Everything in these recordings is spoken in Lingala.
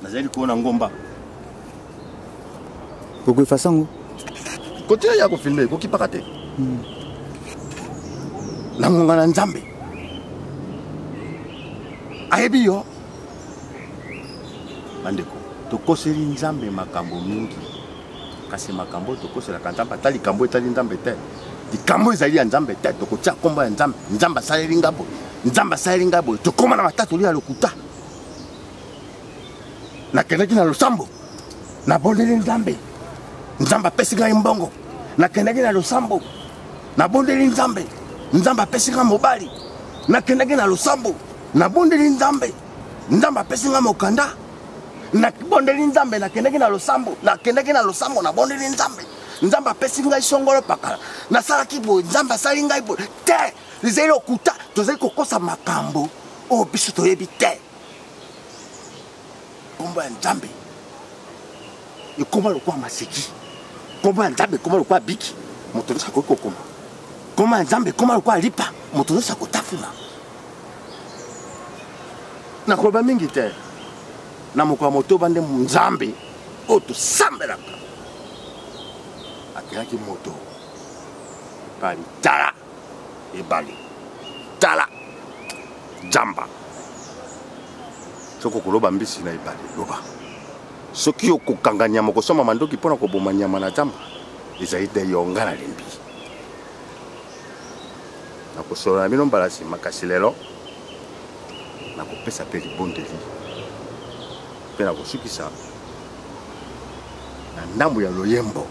nazali kuona ngomba kokufa sango kote ya kofilme kokipaka te na ngonga na nzambe ayebi yo bandeko tokoseli nzambe makambo mingi kasi makambo tokoselaka nzambe ata likambo etali nzambe te likambo ezali ya nzambe te tokotia kombo ya nzambe nzambe asaleli nga boye nzambe asaleli nga boye tokóma na matatoli ya lokuta nakendaki na losambo nabondeli nzambe nzambe apesi ngai mbongo nakendaki na losambo nabondeli nzambe nzambe apesi nga mobali nakendaki na losambo nabondeli nzambe nzambe apesi nga mokanda nabondeli nzambe nakendaki na losambo nabondeli nzambe nzambe apesi ngai songolo pakala nasalaki boye nzambe asali ngai boye te ezali lokuta tozali kokosa makambo oyo biso toyebi te kombo ya nzambe ekoma lokola maseki kombo ya nzambe ekoma lokola biki moto nyonso akoki kokoma kombo ya nzambe ekoma lokola lipa moto nyonso akotafuna nakoloba mingi te na mokolo ya motoba nde nzambe oyo tosambelaka akelaki moto pali tala ebale tala jamba soko koloba mbisi na ebale loba soki okokanga nyama kosoma mandoki mpona koboma nyama na jamba ezali te yo nga nalembi nakosolola na bino mbala nsima kasi lelo nakopesa mpe libondeli mpe nakosukisa na ndambo ya loyembo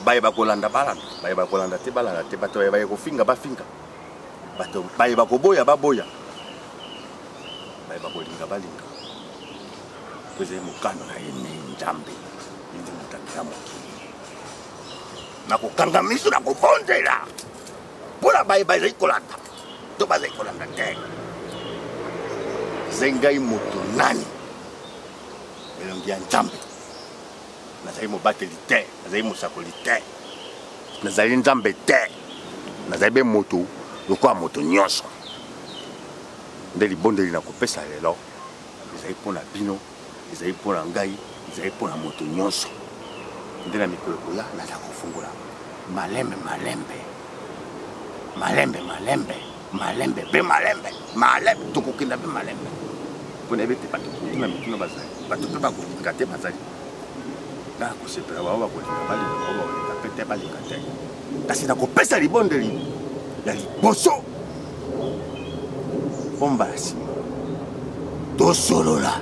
bayeba kolanda balanda bayeba kolanda te balanda te bato bayeba kofinga bafinga bato bayeba koboya baboya bayeba kolinga balinga ezali mokano na ye ne nzambe ndi motakila mokili nakokanga miso nakobondela mpona bayeba ezali kolanda to bazali kolanda te ezali ngai moto nani elongi ya nzambe nazali mobateli te nazali mosakoli te nazali nzambe te nazali be moto lokola moto nyonso nde libondeli nakopesa lelo ezali mpona bino ezali mpona ngai ezali mpona moto nyonso nde na mikolo koya naza kofungola malembe malembe malembe malembe malembe be malembe malembe tokokenda mpe malembe mpona ebe te bato kotuna mituna bazali bato mpe bakolinga te bazali nga kosepela bao bakolinga balinga bao bakolinga mpe te balinga te kasi nakopesa libondeli ya liboso pomba ya nsima tosolola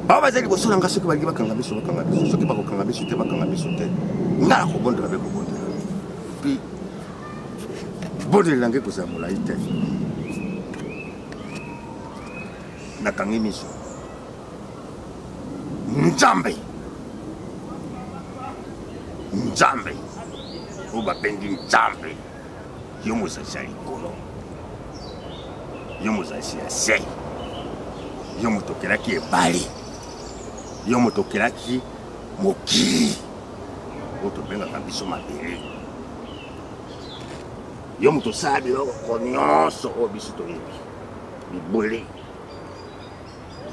bao bazali liboso na nga soki balingi bakanga biso bakanga biso soki bakokanga biso te bakanga biso te nga na kobondela mpe kobondela mpi bondeli na ngai kozala molai te nakangi miso nzambe nzambe oyo babengi nzambe yo mozalisi ya likolo yo mozalisi ya se yo moto okelaki ebale yo moto okelaki mokili oyo tobengaka biso mabele yo moto osala biloko nyonso oyo biso toyebi bibwele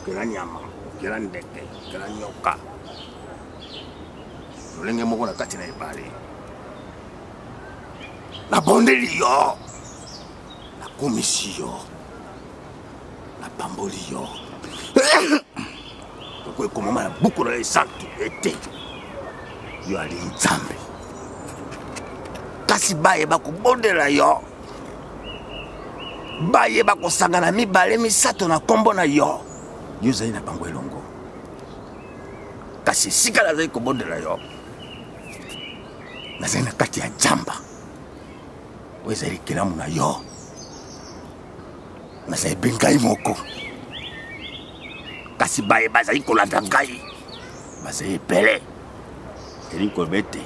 okela nyama okela ndeke okela nyoka lolenge moko na kati na ebale nabondeli yo nakomisi yo napamboli yo okoki komama na buku na esantu ete yo ali nzambe kasi bayeba kobondela yo bayeba kosangana mibale misato na kombo na yo yo ozali na bango elongo kasi esika nazali kobondela yo nazali na kati ya nzamba oyo ezali ekelamu na yo nazali mpe ngai moko kasi baye bazali kolanda ngai bazali ebele elingi koloba ete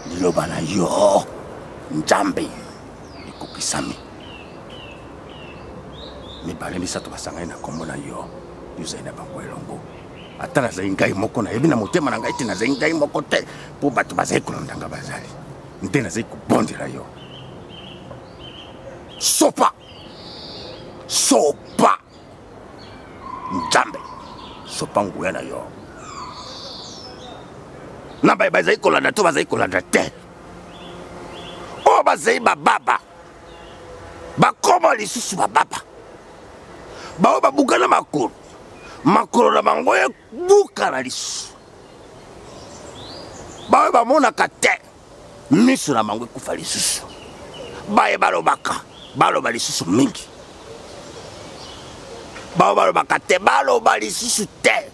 liloba na yo nzambe ekokisami mibale misato basangani na kombo na yo yo ozali na bango elongo ata nazali ngai moko nayebi na motema na ngai te nazali ngai moko te mpo bato bazali kolondanga bazali nde nazali kobondela yo sopa nzambe sopa nguya na yo na baye bazali kolanda to bazali kolanda te oyo bazali bababa bakoma lisusu bababa baoyo babuka na makolo na bango ebuka na lisusu baoyo bamonaka te miso na bango ekufa lisusu baye baloba lisusu mingi baoyo balobaka te baloba lisusu te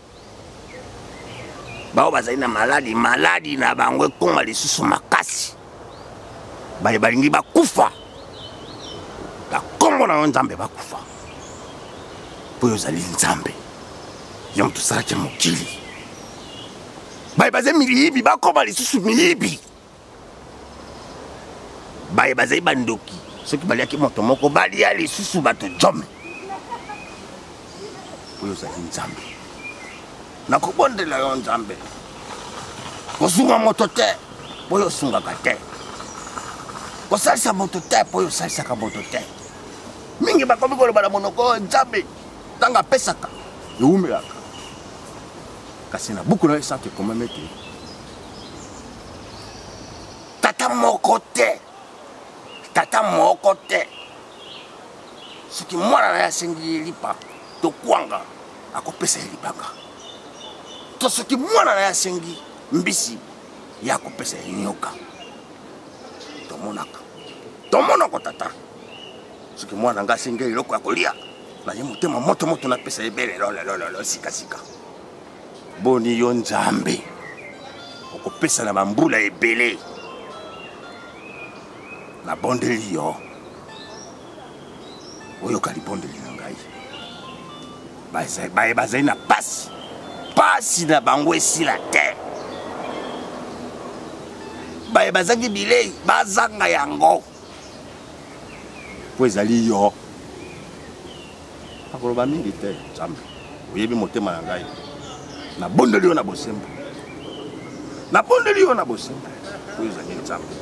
baoyo bazali na maladi na bango ekonga lisusu makasi baye balingi bakufa bakombo na yo nzambe bakufa mpo yo ozali nzambe yo moto osalaki mokili baye bazali miliyibi bakoma lisusu miliyibi baye bazali bandoki soki baliaki moto moko balia lisusu bato jome mpo yo ozali nzambe nakobondela yo nzambe kosunga moto te mpo yo osungaka te kosalisa moto te mpo yo osalisaka moto te mingi bakomi koloba na monoko oyo nzambe ntango apesaka ewumelaka kasi na buku na yo esante ekomami ete tata moko te soki mwana na ye asengi lipa to kwanga akopesa ye libanga to soki mwana na ye asengi mbisi ye akopesa ye nyoka tomonaka tata soki mwana nga asengi eloko ya kolia na ye motema moto napesa ye bele lolololo sikasika boni yo nzambe okopesa na bambula ebele nabondeli yo oyoka libondeli na ngai baye bazali na pasi na bango esila te baye bazangi bilei bazanga yango po ezali yo akoloba mingi te nzambe oyebi motema na ngai nabondeli yo na bosembo po ezali nzambe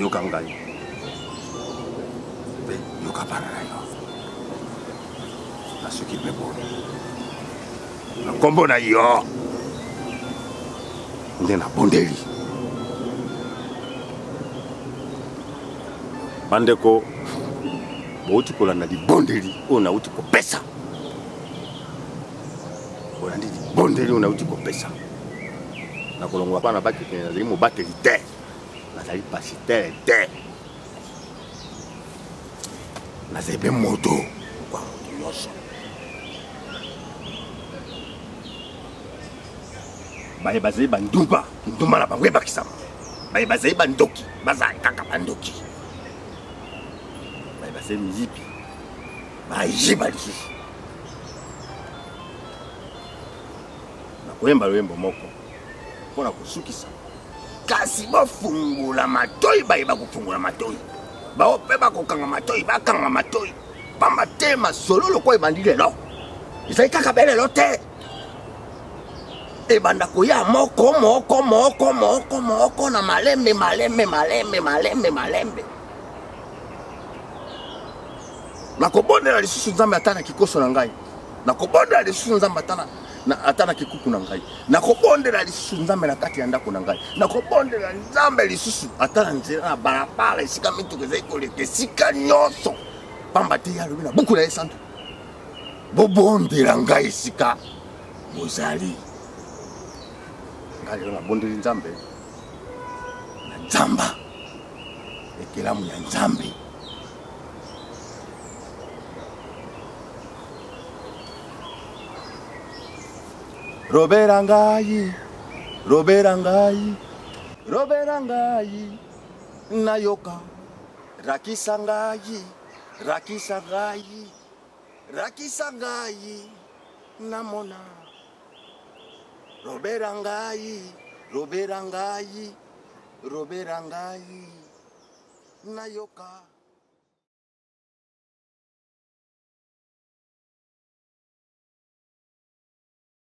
yoka ngai mpe yoka bana na yo na soki mpe bono na nkombo na yo nde nabondeli bandeko bouti kolanda libondeli oyo nauti kopesa olandi libondeli oyo nauti kopesa na kolongola bana bakeke nazali mobateli te nazali pasitere te nazali mpe moto kwa moto nyonso baye bazali bandumba na bango ebakisama baye bazali bandoki bazali kaka bandoki baye bazali miyibi bayiba lisusu nakoyemba loyembo moko mpona kosukisa kasi bafungula matoi baye bakofungula matoi bao mpe bakokanga matoi bakanga matoi pamba te masolo loko ebandi lelo ezali kaka belelo te ebanda koya moko na malembe nakobondela lisusu nzambe ata na kikoso na ngai nakobondela lisusu nzambe ata na kikuku na ngai nakobondela lisusu nzambe na kati ya ndako na ngai nakobondela nzambe lisusu ata na nzela na balabala esika mituka ezali koleka esika nyonso pamba te ye alobi na buku na ye santu bobondela ngai esika bozali ngai lelo nabondeli nzambe na nzamba ekelamu ya nzambe robera ngai nayoka rakisa ngai namona robera ngai nayoka